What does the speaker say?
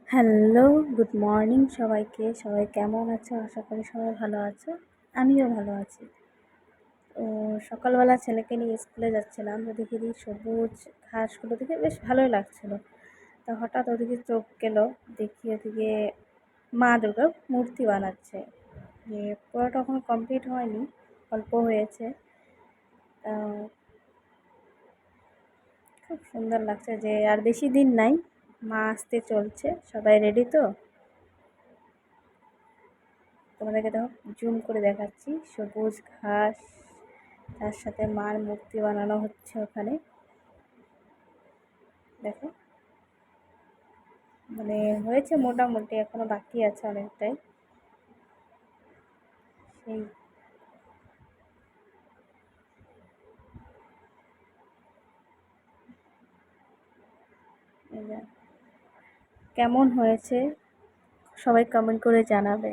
Hello, good morning সবাইকে। সবাই কেমন আছো? আশা করি সবাই ভালো আছো। আমিও ভালো আছি। তো সকালবেলা ছেলেকে নিয়ে স্কুলে যাচ্ছিলাম, তো দেখি সবুজ ঘাসগুলো দেখে বেশ ভালোই লাগছিলো। তো হঠাৎ ওদিকে চোখ গেল, দেখি ওদিকে মা দুর্গার মূর্তি বানাচ্ছে। যে পুরোটা এখনো কমপ্লিট হয়নি, অল্প হয়েছে। খুব সুন্দর লাগছে যে আর বেশি দিন নাই, মা আসতে চলছে। সবাই রেডি তো? তোমাদেরকে দেখো জুম করে দেখাচ্ছি, সবুজ ঘাস, তার সাথে মার মূর্তি বানানো হচ্ছে ওখানে। দেখো, মানে হয়েছে মোটামুটি, এখনো বাকি আছে অনেকটাই। সেই কেমন হয়েছে সবাই কমেন্ট করে জানাবে।